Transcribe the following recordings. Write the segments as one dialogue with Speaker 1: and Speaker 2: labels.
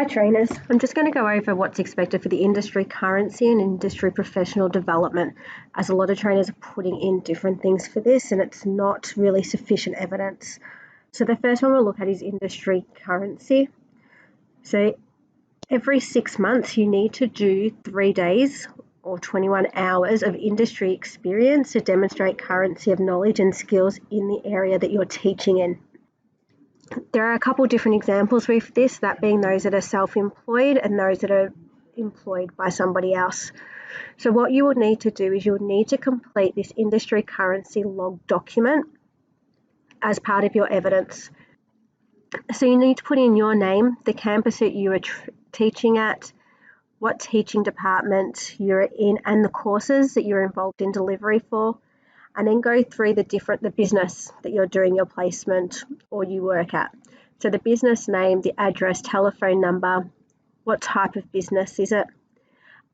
Speaker 1: Hi trainers, I'm just going to go over what's expected for the industry currency and industry professional development, as a lot of trainers are putting in different things for this and it's not really sufficient evidence. So the first one we'll look at is industry currency. So every 6 months you need to do 3 days or 21 hours of industry experience to demonstrate currency of knowledge and skills in the area that you're teaching in. There are a couple different examples with this, that being those that are self-employed and those that are employed by somebody else. So what you will need to do is you will need to complete this industry currency log document as part of your evidence. So you need to put in your name, the campus that you are teaching at, what teaching department you're in, and the courses that you're involved in delivery for, and then go through the business that you're doing your placement or you work at. So the business name, the address, telephone number, what type of business is it?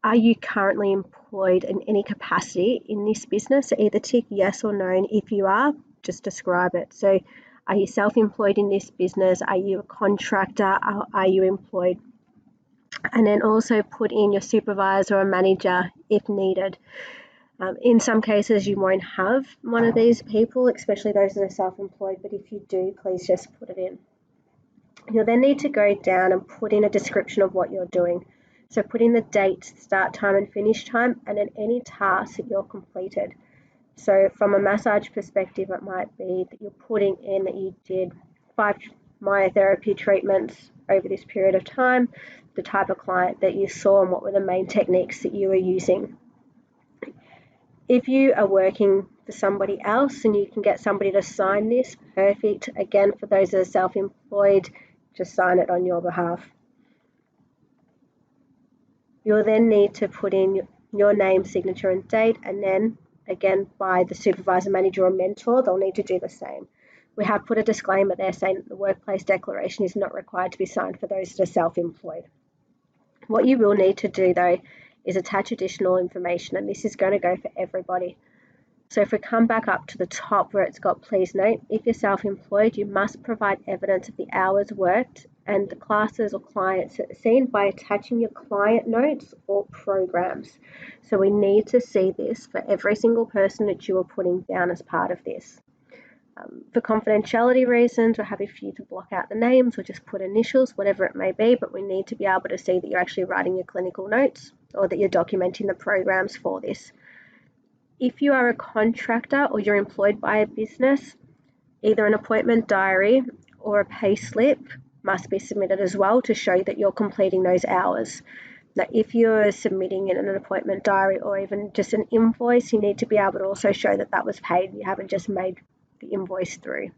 Speaker 1: Are you currently employed in any capacity in this business? So either tick yes or no, and if you are, just describe it. So are you self-employed in this business? Are you a contractor? Are you employed? And then also put in your supervisor or manager if needed. In some cases, you won't have one of these people, especially those that are self-employed, but if you do, please just put it in. You'll then need to go down and put in a description of what you're doing. So put in the date, start time and finish time, and then any tasks that you're completed. So from a massage perspective, it might be that you're putting in that you did 5 myotherapy treatments over this period of time, the type of client that you saw, and what were the main techniques that you were using. If you are working for somebody else and you can get somebody to sign this, perfect. Again, for those that are self-employed, just sign it on your behalf. You'll then need to put in your name, signature and date, and then again by the supervisor, manager or mentor, they'll need to do the same. We have put a disclaimer there saying that the workplace declaration is not required to be signed for those that are self-employed. What you will need to do though is attach additional information, and this is going to go for everybody. So if we come back up to the top where it's got please note, if you're self-employed, you must provide evidence of the hours worked and the classes or clients seen by attaching your client notes or programs. So we need to see this for every single person that you are putting down as part of this. For confidentiality reasons, we're happy for you to block out the names or just put initials, whatever it may be, but we need to be able to see that you're actually writing your clinical notes or that you're documenting the programs for this. If you are a contractor or you're employed by a business, either an appointment diary or a pay slip must be submitted as well to show that you're completing those hours. Now, if you're submitting in an appointment diary or even just an invoice, you need to be able to also show that that was paid. You haven't just made the invoice through.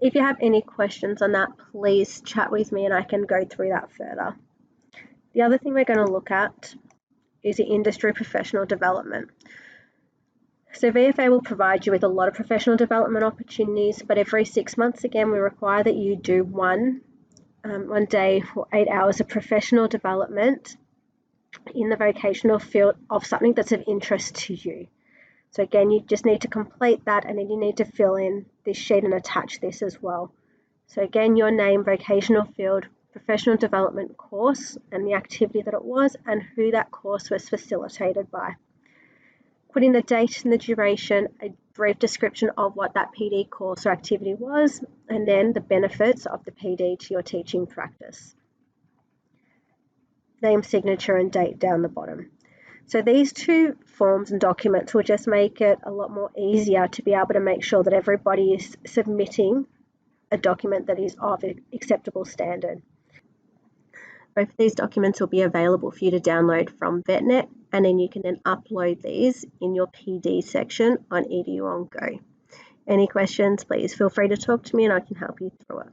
Speaker 1: If you have any questions on that, please chat with me and I can go through that further. The other thing we're going to look at is the industry professional development. So VFA will provide you with a lot of professional development opportunities, but every 6 months, again, we require that you do one day for 8 hours of professional development in the vocational field of something that's of interest to you. So again, you just need to complete that, and then you need to fill in this sheet and attach this as well. So again, your name, vocational field, professional development course, and the activity that it was, and who that course was facilitated by. Put in the date and the duration, a brief description of what that PD course or activity was, and then the benefits of the PD to your teaching practice. Name, signature, and date down the bottom. So these 2 forms and documents will just make it a lot more easier to be able to make sure that everybody is submitting a document that is of acceptable standard. Both of these documents will be available for you to download from VetNet, and then you can then upload these in your PD section on EDU On Go. Any questions, please feel free to talk to me and I can help you through it.